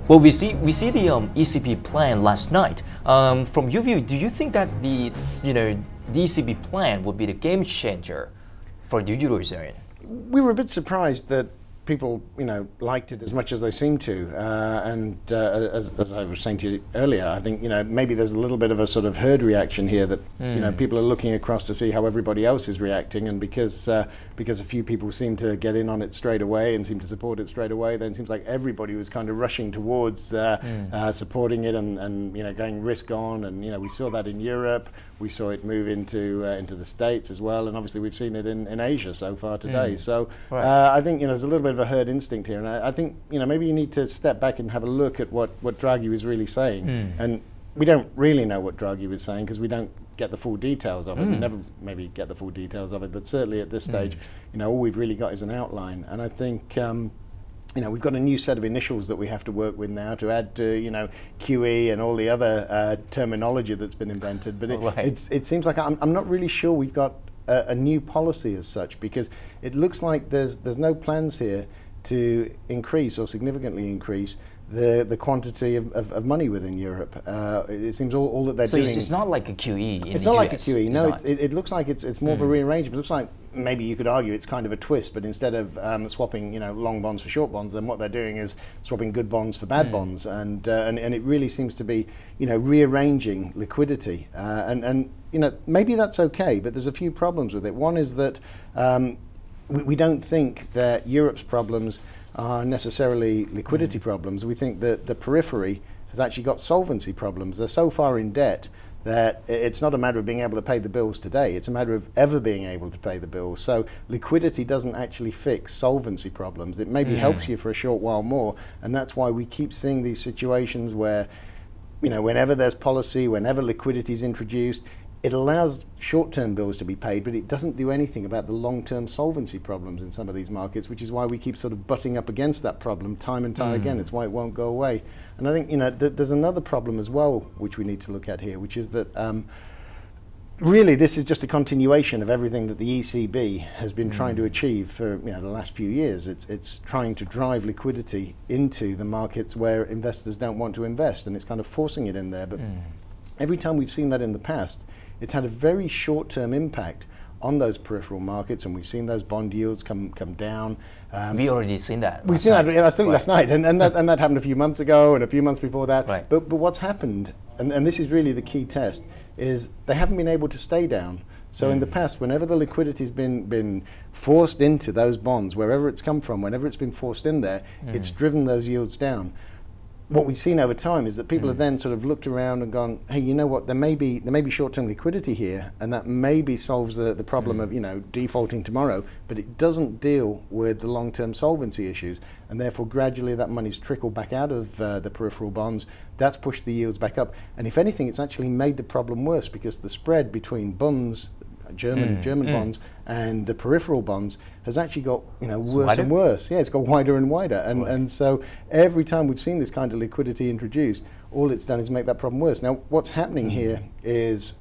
Well, we see the ECB plan last night. From your view, do you think that the ECB plan would be the game changer for the Eurozone? We were a bit surprised that people, liked it as much as they seem to. As I was saying to you earlier, I think, maybe there's a little bit of a sort of herd reaction here that, people are looking across to see how everybody else is reacting. And because a few people seem to get in on it straight away and seem to support it straight away, then it seems like everybody was kind of rushing towards supporting it and going risk on. And, we saw that in Europe. We saw it move into the States as well, and obviously we've seen it in Asia so far today. So right. I think there's a little bit of a herd instinct here, and I think maybe you need to step back and have a look at what Draghi was really saying. And we don't really know what Draghi was saying because we don't get the full details of it. We never maybe get the full details of it, but certainly at this stage, all we've really got is an outline. And I think we've got a new set of initials that we have to work with now to add to, QE and all the other terminology that's been invented. But it seems like I'm not really sure we've got a new policy as such, because it looks like there's no plans here to increase or significantly increase the quantity of money within Europe. It seems all that they're doing. So it's not like a QE in It's the not US. like a QE. No, it looks like it's more of a rearrangement. It looks like maybe you could argue it's kind of a twist, but instead of swapping long bonds for short bonds, then what they're doing is swapping good bonds for bad bonds, and it really seems to be rearranging liquidity, and maybe that's okay, but there's a few problems with it. One is that we don't think that Europe's problems are necessarily liquidity problems. We think that the periphery has actually got solvency problems. They're so far in debt that it's not a matter of being able to pay the bills today, it's a matter of ever being able to pay the bills. So liquidity doesn't actually fix solvency problems. It maybe helps you for a short while more, and that's why we keep seeing these situations where, whenever there's policy, whenever liquidity is introduced, it allows short-term bills to be paid, but it doesn't do anything about the long-term solvency problems in some of these markets, which is why we keep sort of butting up against that problem time and time again. It's why it won't go away. And I think there's another problem as well which we need to look at here, which is that really this is just a continuation of everything that the ECB has been trying to achieve for the last few years. It's trying to drive liquidity into the markets where investors don't want to invest, and it's kind of forcing it in there. But every time we've seen that in the past, it's had a very short-term impact on those peripheral markets, and we've seen those bond yields come down. We already seen that. We've seen that last night, and that happened a few months ago and a few months before that. Right. But what's happened, and this is really the key test, is they haven't been able to stay down. So in the past, whenever the liquidity's been forced into those bonds, wherever it's come from, whenever it's been forced in there, it's driven those yields down. What we've seen over time is that people have then sort of looked around and gone, hey, you know what, there may be short-term liquidity here, and that maybe solves the problem of defaulting tomorrow, but it doesn't deal with the long-term solvency issues, and therefore gradually that money's trickled back out of the peripheral bonds. That's pushed the yields back up, and if anything, it's actually made the problem worse, because the spread between bonds, German bonds, and the peripheral bonds has actually got worse and worse. Yeah, it's got wider and wider, and so every time we've seen this kind of liquidity introduced, all it's done is make that problem worse. Now, what's happening here is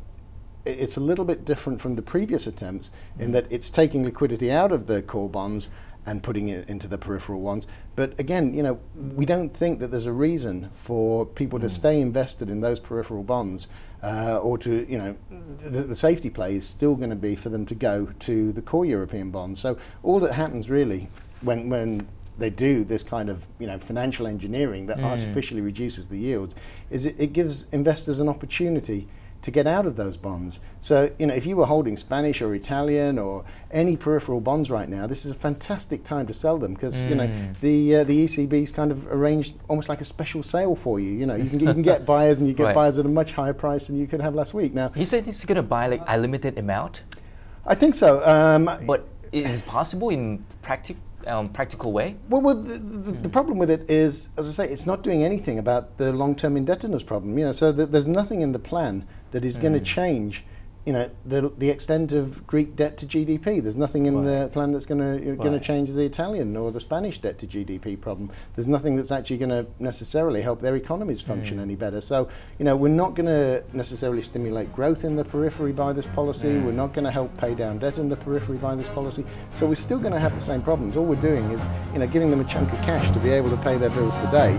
it's a little bit different from the previous attempts in that it's taking liquidity out of the core bonds and putting it into the peripheral ones. But again, we don't think that there's a reason for people to stay invested in those peripheral bonds, or to, the safety play is still going to be for them to go to the core European bonds. So all that happens really when they do this kind of financial engineering that artificially reduces the yields is it gives investors an opportunity to get out of those bonds. So, if you were holding Spanish or Italian or any peripheral bonds right now, this is a fantastic time to sell them, because the ECB's kind of arranged almost like a special sale for you. You can get buyers, and you get buyers at a much higher price than you could have last week. Now, you said it's going to buy like a limited amount. I think so. But is it possible in practical way? Well, the problem with it is, as I say, it's not doing anything about the long-term indebtedness problem. So there's nothing in the plan that is going to change you know, the extent of Greek debt to GDP. There's nothing in the plan that's going to change the Italian or the Spanish debt to GDP problem. There's nothing that's actually going to necessarily help their economies function any better. So, you know, we're not going to necessarily stimulate growth in the periphery by this policy. We're not going to help pay down debt in the periphery by this policy. So we're still going to have the same problems. All we're doing is, you know, giving them a chunk of cash to be able to pay their bills today.